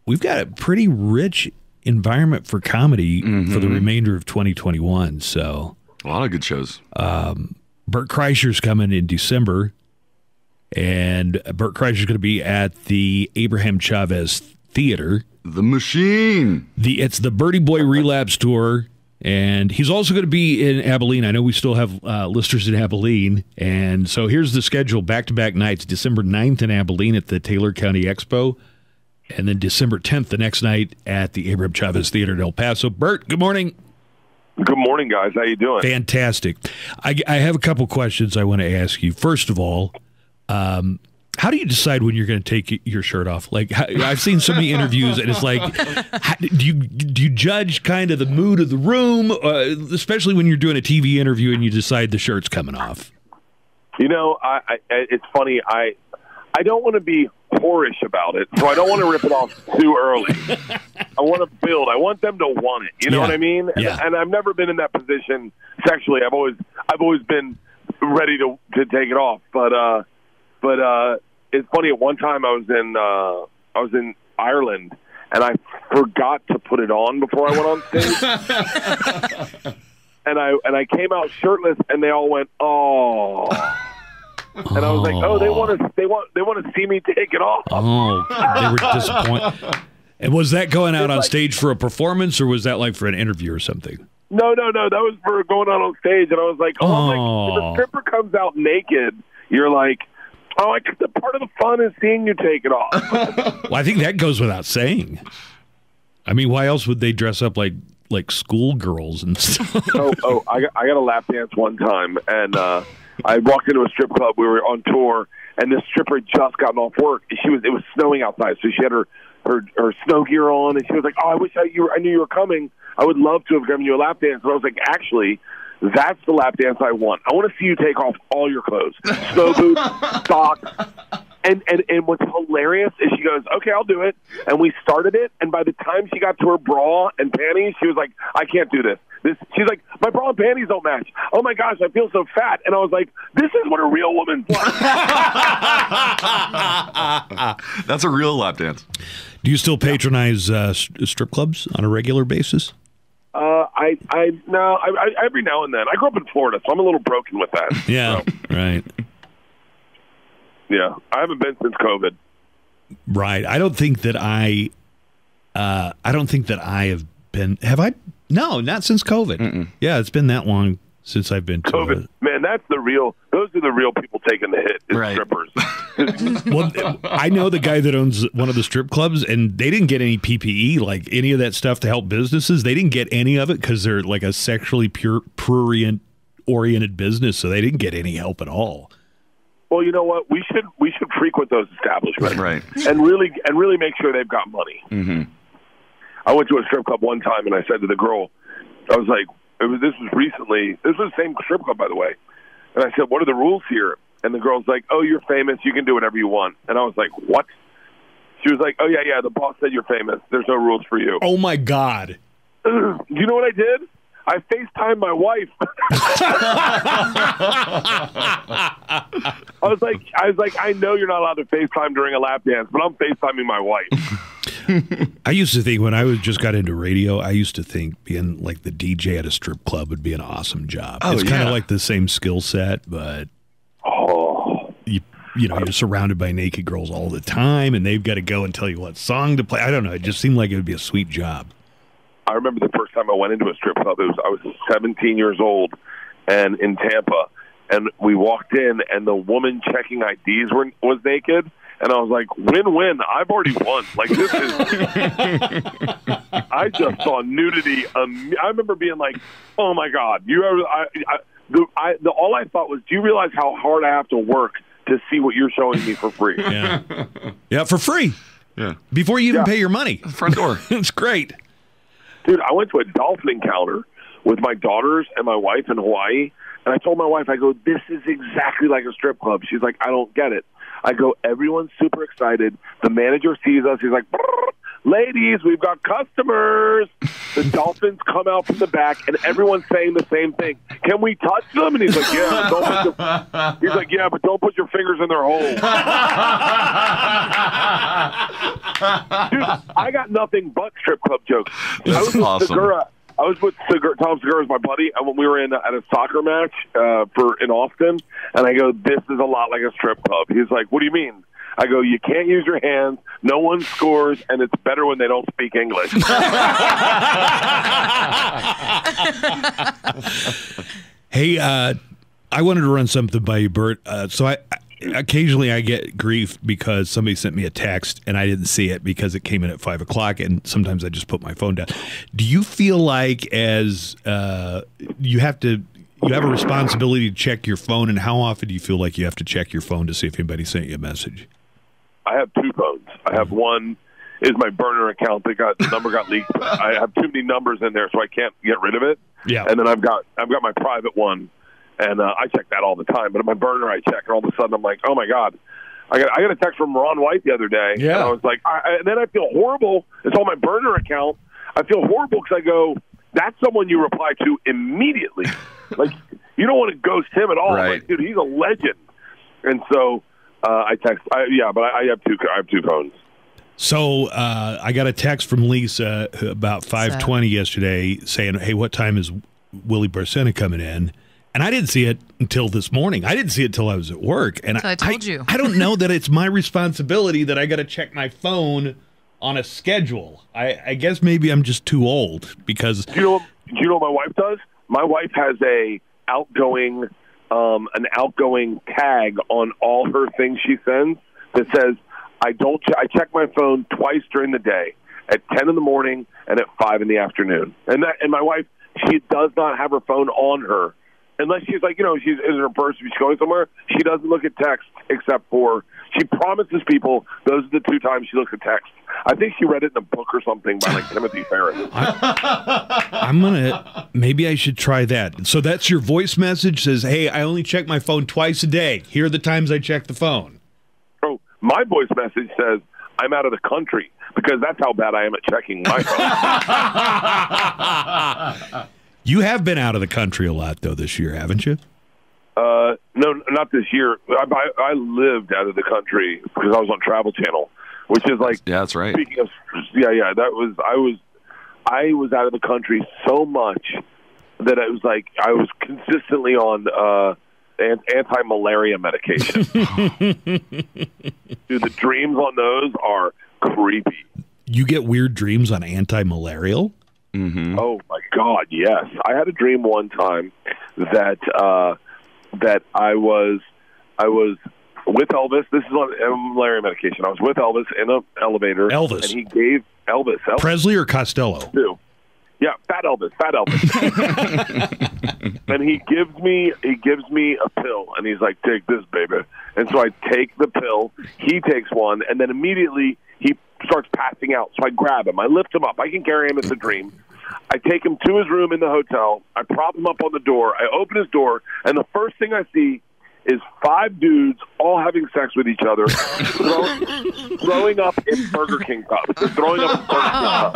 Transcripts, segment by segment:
we've got a pretty rich environment for comedy for the remainder of 2021. So a lot of good shows. Bert Kreischer's coming in December, and Bert Kreischer's going to be at the Abraham Chavez Theatre. The Machine. It's the Birdie Boy Relapse Tour, and he's also going to be in Abilene. I know we still have listeners in Abilene, and so here's the schedule: back-to-back nights, December 9th in Abilene at the Taylor County Expo, and then December 10th, the next night, at the Abraham Chavez Theatre in El Paso. Bert, good morning. Good morning, guys. How you doing? Fantastic. I have a couple questions I want to ask you. First of all, how do you decide when you're going to take your shirt off? Like, I've seen so many interviews, and it's like, do you judge kind of the mood of the room, especially when you're doing a TV interview and you decide the shirt's coming off? You know, it's funny. I don't want to be whorish about it, so I don't want to rip it off too early. I want to build. I want them to want it. You know what I mean? Yeah. And I've never been in that position sexually. I've always been ready to take it off. But it's funny. At one time, I was in Ireland, and I forgot to put it on before I went on stage. and I came out shirtless, and they all went, "Oh." And I was like, "Oh, they want to see me take it off." Oh, they were disappointed. And was that going out on stage for a performance, or was that like for an interview or something? No. That was for going out on stage, and I was like, if the stripper comes out naked, you're like, the part of the fun is seeing you take it off. Well, I think that goes without saying. I mean, why else would they dress up like schoolgirls and stuff? I got a lap dance one time, and I walked into a strip club. We were on tour, and this stripper had just gotten off work. It was snowing outside, so she had her snow gear on, and she was like, "Oh, I wish I knew you were coming. I would love to have given you a lap dance." But I was like, "Actually, that's the lap dance I want. I want to see you take off all your clothes, snow boots, socks." And what's hilarious is she goes, "Okay, I'll do it." And we started it, and by the time she got to her bra and panties, she was like, "I can't do this." She's like, "My bra and panties don't match. Oh my gosh, I feel so fat." And I was like, "This is what a real woman's like." That's a real lap dance. Do you still patronize strip clubs on a regular basis? No, every now and then. I grew up in Florida, so I'm a little broken with that. Yeah, so. Right. Yeah, I haven't been since COVID. Right. I don't think that I have been. Have I? No, not since COVID. Mm-mm. Yeah, it's been that long since I've been to COVID. Man, those are the real people taking the hit, is strippers. Well, I know the guy that owns one of the strip clubs, and they didn't get any PPE, like any of that stuff to help businesses. They didn't get any of it because they're like a sexually prurient-oriented business, so they didn't get any help at all. Well, you know what? We should frequent those establishments, right? And really make sure they've got money. Mm-hmm. I went to a strip club one time, and I said to the girl, I was like, this was recently. This was the same strip club, by the way. And I said, "What are the rules here?" And the girl's like, "Oh, you're famous. You can do whatever you want." And I was like, "What?" She was like, "Oh, yeah. The boss said you're famous. There's no rules for you." Oh, my God. Do you know what I did? I FaceTimed my wife. I was like, I know you're not allowed to FaceTime during a lap dance, but I'm FaceTiming my wife. I used to think when I just got into radio, I used to think being like the DJ at a strip club would be an awesome job. It's kind of like the same skill set, but you know, you're surrounded by naked girls all the time, and they've got to go and tell you what song to play. I don't know. It just seemed like it would be a sweet job. I remember the first time I went into a strip club. I was 17 years old, and in Tampa, and we walked in, and the woman checking IDs was naked, and I was like, "Win-win! I've already won. Like this is." I just saw nudity. I remember being like, "Oh my God!" All I thought was, "Do you realize how hard I have to work to see what you're showing me for free?" Yeah, for free. Yeah, before you even pay your money, front door. It's great. Dude, I went to a dolphin encounter with my daughters and my wife in Hawaii, and I told my wife, I go, "This is exactly like a strip club." She's like, "I don't get it." I go, "Everyone's super excited. The manager sees us. He's like, ladies, we've got customers. The dolphins come out from the back, and everyone's saying the same thing. Can we touch them? And he's like, yeah. But don't put your fingers in their holes. Dude, I got nothing but strip club jokes. That's awesome. I was with Tom Segura as my buddy, and when we were at a soccer match in Austin, and I go, this is a lot like a strip club. He's like, what do you mean? I go, you can't use your hands, no one scores, and it's better when they don't speak English. Hey, I wanted to run something by you, Bert. Occasionally I get grief because somebody sent me a text and I didn't see it because it came in at 5 o'clock, and sometimes I just put my phone down. Do you feel like you have a responsibility to check your phone, and how often do you feel like you have to check your phone to see if anybody sent you a message? I have two phones. I have one is my burner account that the number got leaked. I have too many numbers in there, so I can't get rid of it. Yeah. And then I've got my private one, and I check that all the time. But at my burner, I check, and all of a sudden I'm like, oh my God, I got a text from Ron White the other day. Yeah. And I was like, and then I feel horrible. It's on my burner account. I feel horrible because I go, that's someone you reply to immediately. Like, you don't want to ghost him at all. Right. Like, dude, he's a legend. And so I text. I have two phones. So I got a text from Lisa about 5:20 yesterday saying, hey, what time is Willie Barcena coming in? And I didn't see it until this morning. I didn't see it until I was at work. And so I told you. I don't know that it's my responsibility that I got to check my phone on a schedule. I guess maybe I'm just too old because... Do you know what my wife does? My wife has an outgoing tag on all her things she sends that says, I check my phone twice during the day, at 10 in the morning and at 5 in the afternoon. And my wife, she does not have her phone on her unless she's like, she's in her purse, she's going somewhere. She doesn't look at text except for, she promises people those are the two times she looks at text. I think she read it in a book or something by like Timothy Ferris. Maybe I should try that. So that's your voice message says, hey, I only check my phone twice a day. Here are the times I check the phone. Oh, my voice message says, I'm out of the country, because that's how bad I am at checking my phone. You have been out of the country a lot, though, this year, haven't you? No, not this year. I lived out of the country because I was on Travel Channel, which is like, yeah, that's right. Speaking of, I was out of the country so much that it was like I was consistently on anti-malaria medication. Dude, the dreams on those are creepy. You get weird dreams on anti-malarial? Mm-hmm. Oh my God, yes. I had a dream one time that I was with Elvis. This is on malaria medication. I was with Elvis in an elevator. Elvis. And he gave Elvis. Presley or Costello? Too. Yeah, Fat Elvis. And he gives me a pill, and he's like, take this, baby. And so I take the pill. He takes one, and then immediately he starts passing out. So I grab him. I lift him up. I can carry him. It's a dream. I take him to his room in the hotel. I prop him up on the door. I open his door, and the first thing I see is 5 dudes all having sex with each other, throwing up in Burger King cups. They're throwing up in Burger King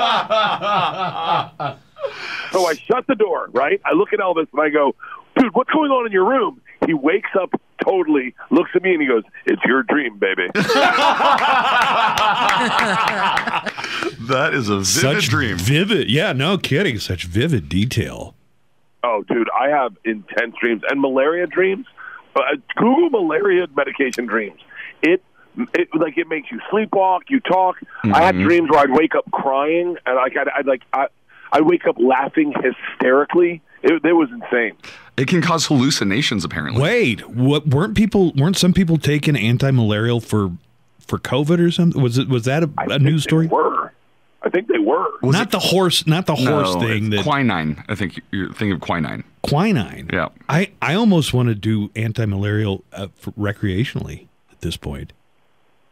cups. So I shut the door, right? I look at Elvis, and I go, dude, what's going on in your room? He wakes up totally, looks at me, and he goes, it's your dream, baby. That is a vivid dream. Vivid. Yeah, no kidding. Such vivid detail. Oh, dude, I have intense dreams. And malaria dreams, Google malaria medication dreams. It makes you sleepwalk, you talk. Mm-hmm. I had dreams where I'd wake up crying, and I'd wake up laughing hysterically. It was insane. It can cause hallucinations, apparently. Wait, weren't some people taking anti-malarial for COVID or something? Was that a news story? I think they were. Not the horse thing. Quinine. I think you're thinking of quinine. Quinine. Yeah. I almost want to do anti-malarial recreationally at this point.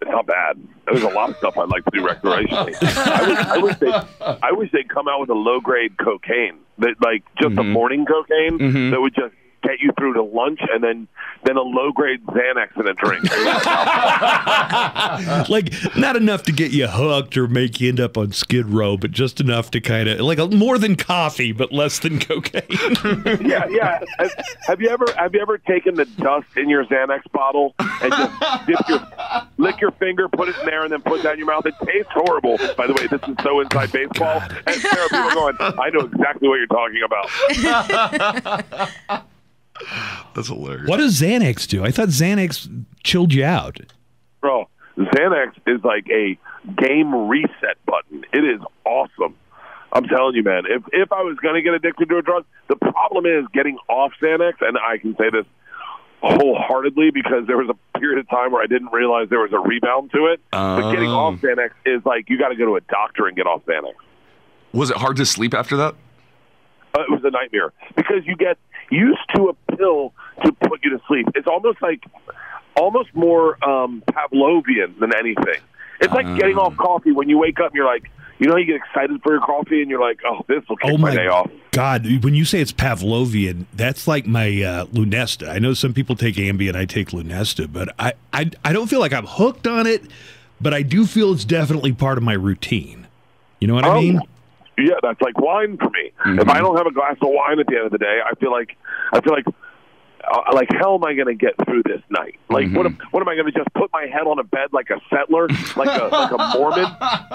It's not bad. There's a lot of stuff I'd like to do recreationally. I wish they'd come out with a low-grade cocaine, that just a morning cocaine that would just get you through to lunch, and then a low-grade Xanax and a drink. Like, not enough to get you hooked or make you end up on Skid Row, but just enough to kind of, like, more than coffee, but less than cocaine. Yeah. Have you ever taken the dust in your Xanax bottle and just lick your finger, put it in there, and then put that in your mouth? It tastes horrible. By the way, this is so inside baseball. And there are people going, I know exactly what you're talking about. That's hilarious. What does Xanax do? I thought Xanax chilled you out. Bro, Xanax is like a game reset button. It is awesome. I'm telling you, man. If I was going to get addicted to a drug, the problem is getting off Xanax, and I can say this wholeheartedly because there was a period of time where I didn't realize there was a rebound to it. But getting off Xanax is like you got to go to a doctor and get off Xanax. Was it hard to sleep after that? It was a nightmare because you get used to a pill to put you to sleep. It's almost more Pavlovian than anything. It's like getting off coffee when you wake up and you're like, you know, you get excited for your coffee and you're like, oh, this will kick my day off. God, when you say it's Pavlovian, that's like my Lunesta. I know some people take Ambien, I take Lunesta, but I don't feel like I'm hooked on it, but I do feel it's definitely part of my routine. You know what I mean? Yeah, that's like wine for me. Mm-hmm. If I don't have a glass of wine at the end of the day, I feel like how am I going to get through this night? Like, what am I going to just put my head on a bed like a settler, like a Mormon,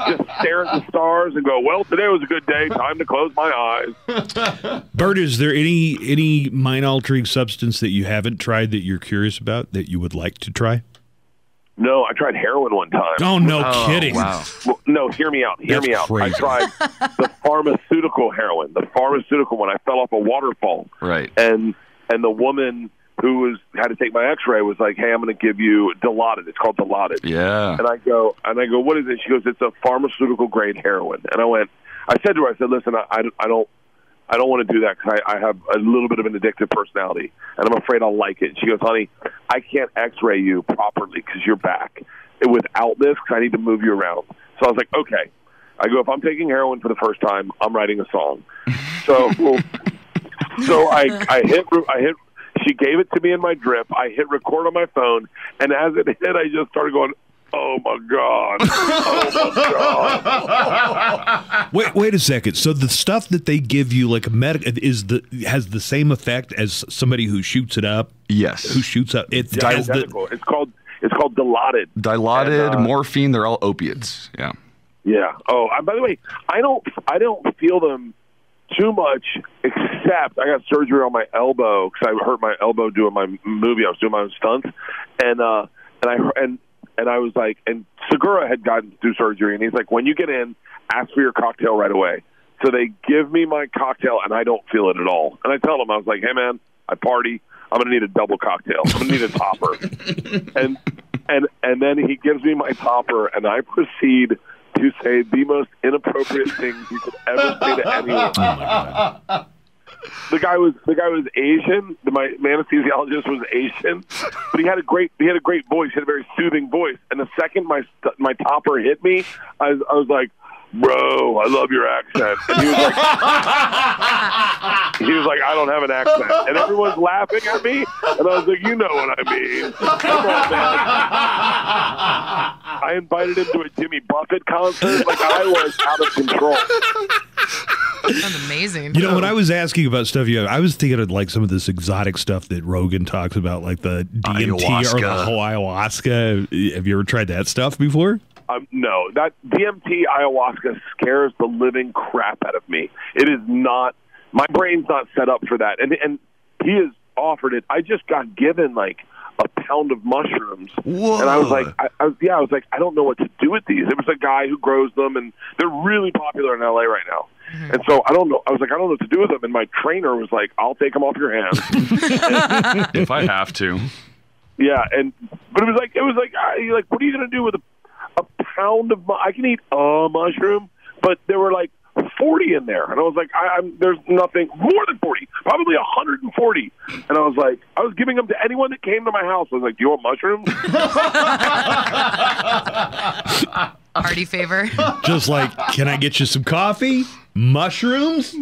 just stare at the stars and go, well, today was a good day. Time to close my eyes. Bert, is there any mind-altering substance that you haven't tried that you're curious about that you would like to try? No, I tried heroin one time. Oh, no kidding. Wow. Well, no, hear me out. Hear me out. Crazy. I tried the pharmaceutical heroin, the pharmaceutical one. I fell off a waterfall. Right. And the woman who had to take my X-ray was like, "Hey, I'm going to give you Dilaudid. It's called Dilaudid." Yeah. And I go, "What is it?" She goes, "It's a pharmaceutical grade heroin." And I said to her, "Listen, I don't want to do that because I have a little bit of an addictive personality, and I'm afraid I'll like it." And she goes, "Honey, I can't X-ray you properly because you're back without this because I need to move you around." So I was like, "Okay." I go, "If I'm taking heroin for the first time, I'm writing a song." So I hit. She gave it to me in my drip. I hit record on my phone, and as it hit, I just started going, "Oh my God! Oh my God!" Wait a second. So the stuff that they give you, like has the same effect as somebody who shoots it up? Yes. Who shoots up? It's identical. It's called Dilaudid. Dilaudid, morphine. They're all opiates. Yeah. Yeah. Oh, by the way, I don't feel them too much, except I got surgery on my elbow because I hurt my elbow doing my movie. I was doing my own stunts, and I was like, and Segura had gotten through surgery, and he's like, when you get in, ask for your cocktail right away. So they give me my cocktail, and I don't feel it at all. And I tell them, I was like, hey man, I party. I'm gonna need a double cocktail. I'm gonna need a topper. and then he gives me my topper, and I proceed to say the most inappropriate things you could ever say to anyone. Oh my God. The guy was Asian. My anesthesiologist was Asian, but he had a great voice. He had a very soothing voice. And the second my topper hit me, I was like, "Bro, I love your accent." And he was like, "I don't have an accent," and everyone's laughing at me. And I was like, "You know what I mean? Come on, man." I invited him to a Jimmy Buffett concert. Like I was out of control. That's amazing. You know, when I was asking about stuff, I was thinking of like some of this exotic stuff that Rogan talks about, like the DMT or the whole ayahuasca. Have you ever tried that stuff before? No, that DMT ayahuasca scares the living crap out of me. It is not. My brain's not set up for that. And he has offered it. I just got given like a pound of mushrooms. Whoa. And I was like, I was like, I don't know what to do with these. It was a guy who grows them, and they're really popular in LA right now. Mm-hmm. And so I don't know. I was like, I don't know what to do with them. And my trainer was like, I'll take them off your hands. If I have to. Yeah, but it was like, what are you going to do with a pound of? I can eat a mushroom, but there were like 40 in there, and I was like, there's nothing more than 40, probably 140. And I was like, I was giving them to anyone that came to my house. I was like, do you want mushrooms? Party favor. Just like, can I get you some coffee? Mushrooms?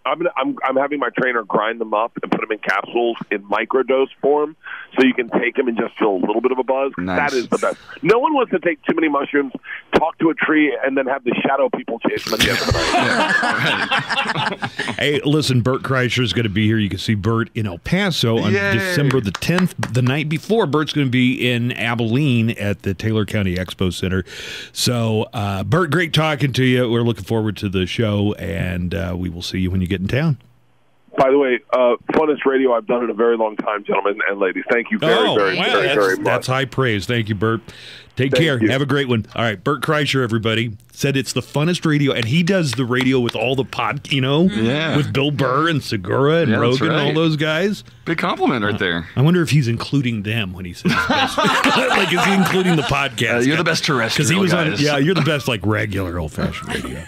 I'm having my trainer grind them up and put them in capsules in microdose form, so you can take them and just feel a little bit of a buzz. Nice. That is the best. No one wants to take too many mushrooms, talk to a tree, and then have the shadow people chase them at the end of the night. Hey, listen, Bert Kreischer is going to be here. You can see Bert in El Paso on Yay. December the 10th. The night before, Bert's going to be in Abilene at the Taylor County Expo Center. So, Bert, great talking to you. We're looking forward to the show, and we will see you when you get in town. By the way, funnest radio I've done in a very long time, gentlemen and ladies. Thank you very much. That's high praise. Thank you, Bert. Take care. you. Have a great one. All right, Bert Kreischer, everybody, said it's the funnest radio, and he does the radio with all the with Bill Burr and Segura and Rogan and all those guys. Big compliment right there. I wonder if he's including them when he says best. Like, is he including the podcast? You're the best terrestrial, Because he was guys. on. Yeah, you're the best, like regular old fashioned radio.